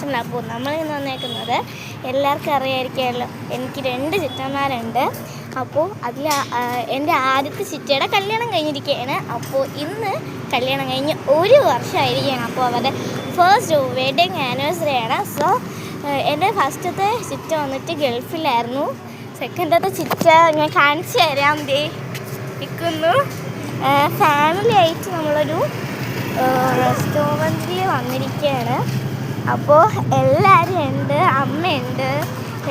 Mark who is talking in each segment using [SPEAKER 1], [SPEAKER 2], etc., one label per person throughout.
[SPEAKER 1] ചാനലാണ്. അപ്പോൾ നമ്മൾ ഇന്ന് വന്നേക്കുന്നത് എല്ലാവർക്കും അറിയാമായിരിക്കുമല്ലോ, എനിക്ക് 2 ചിറ്റന്മാരുണ്ട്. അപ്പോൾ അതിൽ എൻ്റെ ആദ്യത്തെ ചിറ്റയുടെ കല്യാണം കഴിഞ്ഞിരിക്കുകയാണ്. അപ്പോൾ ഇന്ന് കല്യാണം കഴിഞ്ഞ് 1 വർഷമായിരിക്കുകയാണ്. അപ്പോൾ അവരുടെ ഫസ്റ്റ് വെഡിങ് ആനിവേഴ്സറിയാണ്. സോ എൻ്റെ ഫസ്റ്റത്തെ ചിറ്റ വന്നിട്ട് ഗൾഫിലായിരുന്നു. സെക്കൻഡത്തെ ചിറ്റ ഞാൻ കാണിച്ചു തരാം. ദേ നിൽക്കുന്നു. ഫാമിലി ആയിട്ട് നമ്മളൊരു റെസ്റ്റോറൻറ്റിൽ വന്നിരിക്കുകയാണ്. അപ്പോൾ എല്ലാവരും ഉണ്ട്, അമ്മയുണ്ട്,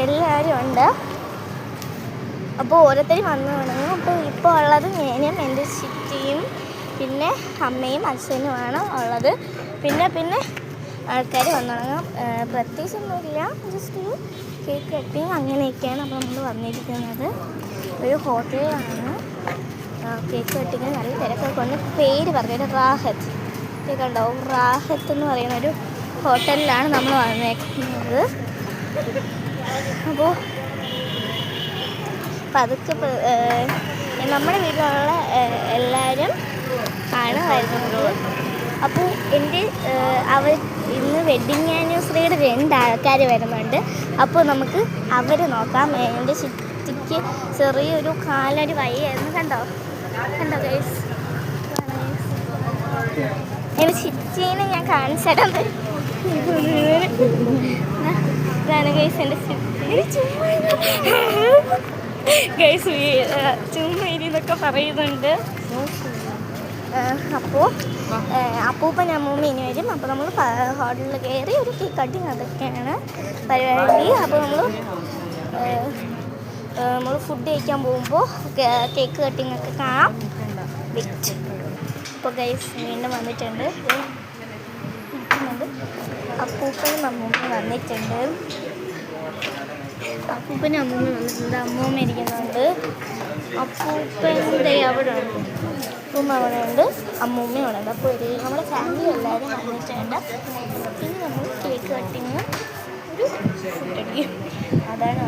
[SPEAKER 1] എല്ലാവരും ഉണ്ട്. അപ്പോൾ ഓരോരുത്തരും വന്നു തുടങ്ങും. അപ്പോൾ ഇപ്പോൾ ഉള്ളത് ഞാനും എൻ്റെ ചിറ്റിയും പിന്നെ അമ്മയും അച്ഛനുമാണ് ഉള്ളത്. പിന്നെ ആൾക്കാർ വന്നു തുടങ്ങും. പ്രത്യേകിച്ചൊന്നുമില്ല, ജസ്റ്റ് ഒരു കേക്ക് കട്ടിങ് അങ്ങനെയൊക്കെയാണ്. അപ്പോൾ നമ്മൾ വന്നിരിക്കുന്നത് ഒരു ഹോട്ടലിലാണ്. കേക്ക് കട്ടിങ് നല്ല തിരക്കൊക്കെ കൊണ്ട് പേര് പറഞ്ഞത് റാഹത്ത് കണ്ടോ, റാഹത്ത് എന്ന് പറയുന്നൊരു ഹോട്ടലിലാണ് നമ്മൾ വന്നേക്കുന്നത്. അപ്പോൾ പതുക്കെ നമ്മുടെ വീട്ടിലുള്ള എല്ലാവരും ആണ് വരുന്നത്. അപ്പോൾ എൻ്റെ അവർ ഇന്ന് വെഡ്ഡിങ് ആനിവേഴ്സറിയുടെ 2 ആൾക്കാർ വരുന്നുണ്ട്. അപ്പോൾ നമുക്ക് അവർ നോക്കാം. എൻ്റെ ചിറ്റിക്ക് ചെറിയൊരു കാലൊരു വയ്യായിരുന്നു. കണ്ടോ ഗൈസ്, എൻ്റെ ചിറ്റീനെ ഞാൻ കാണിച്ചിടാൻ പറ്റും. ഇതാണ് ഗൈസ് എൻ്റെ ചിറ്റി. ഗൈസ് ചുമ്മാരി എന്നൊക്കെ പറയുന്നുണ്ട്. അപ്പോൾ അപ്പൂപ്പൻ അമ്മൂമ്മ ഇനി വരും. അപ്പോൾ നമ്മൾ ഹോട്ടലിൽ കയറി ഒരു കേക്ക് കട്ടിങ് അതൊക്കെയാണ് പരിപാടി. അപ്പോൾ നമ്മൾ ഫുഡ് കഴിക്കാൻ പോകുമ്പോൾ കേക്ക് കട്ടിങ് ഒക്കെ കാണാം. വിറ്റ് ഇപ്പോൾ ഗൈസ് വീണ്ടും വന്നിട്ടുണ്ട്. അപ്പൂപ്പനും അമ്മൂമ്മയും വന്നിട്ടുണ്ട്. അപ്പൂപ്പനും അമ്മൂമ്മ വന്നിട്ടുണ്ട്. അമ്മൂമ്മ ഇരിക്കുന്നുണ്ട്. അപ്പൂപ്പൻ്റെ അവിടെ ഉണ്ട്, അമ്മൂമ്മ അവിടെ ഉണ്ട്, അമ്മൂമ്മയും അവിടെ ഉണ്ട്. അപ്പോൾ നമ്മുടെ ഫാമിലി എല്ലാവരും വന്നിട്ടുണ്ട്. ഇനി നമ്മൾ കേക്ക് കട്ടിങ് ഒരു ഫുഡടിക്കും, അതാണ്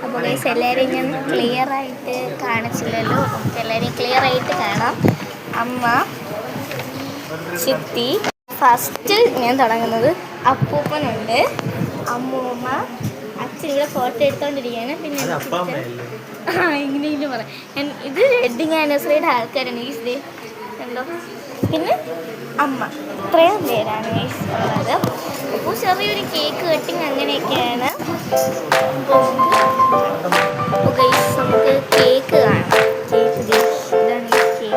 [SPEAKER 1] അപ്പോൾ ഗൈസ് എല്ലാവരെയും ഞാൻ ക്ലിയറായിട്ട് കാണിച്ചില്ലല്ലോ. നമുക്ക് എല്ലാവരെയും ക്ലിയറായിട്ട് കാണാം. അമ്മ, ചിത്തി, ഫസ്റ്റ് ഞാൻ തുടങ്ങുന്നത് അപ്പൂപ്പനുണ്ട്, അമ്മൂമ്മ, അച്ഛൻ ഇവിടെ ഫോട്ടോ എടുത്തോണ്ടിരിക്കുകയാണ്. പിന്നെ ഇങ്ങനെയെങ്കിലും പറയാം, ഇത് വെഡ്ഡിങ് ആനിവേഴ്സറിയുടെ ആൾക്കാരാണ് ഈ ഡേ കണ്ടോ. പിന്നെ അമ്മ, ഇത്രയും പേരാണ് ഉള്ളത്. അപ്പോൾ ചെറിയൊരു കേക്ക് കട്ടിങ് അങ്ങനെയൊക്കെയാണ്. അപ്പോൾ ഗൈസ് നമുക്ക് കേക്ക് കാണാം. കേക്ക് ഇതാണ് കേക്ക്.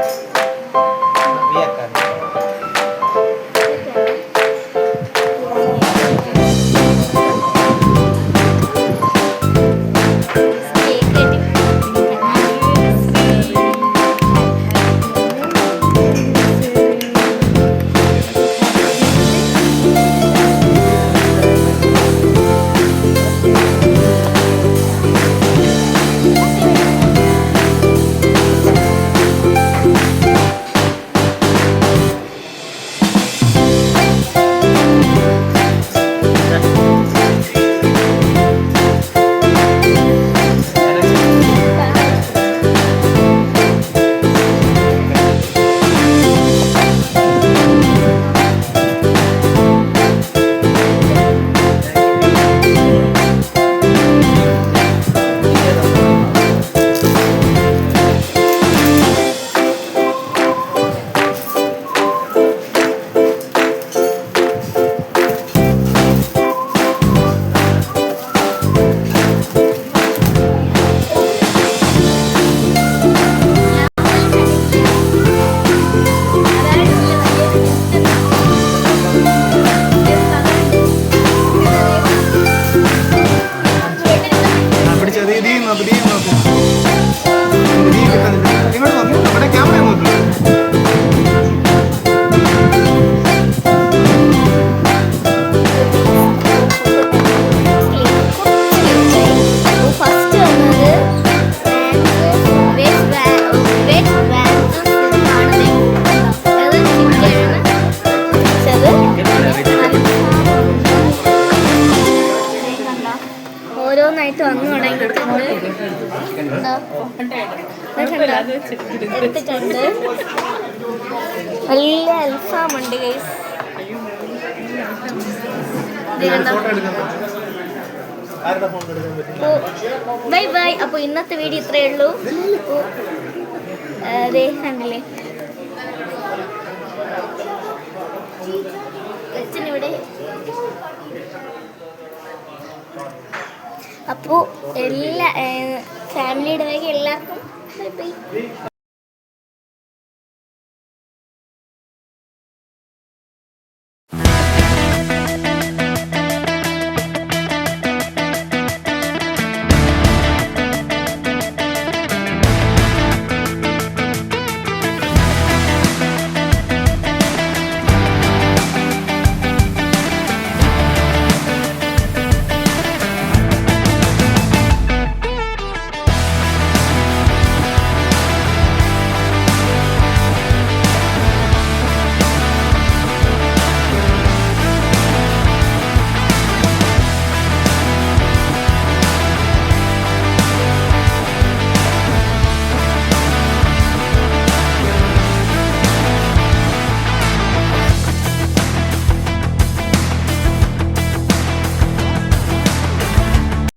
[SPEAKER 1] ഓരോന്നായിട്ട് വന്നു തുടങ്ങിയിട്ടുണ്ട്. എടുത്തിട്ടുണ്ട്. വലിയ അൽഫാമുണ്ട് ഗൈസ്. Bye bye. അപ്പോൾ ഇന്നത്തെ വീഡിയോ ഇത്രയേ ഉള്ളൂ. അതെ കണ്ടില്ലേ ഇവിടെ. അപ്പോൾ എല്ലാ ഫാമിലിയുടെ എല്ലാവർക്കും ബൈ ബൈ.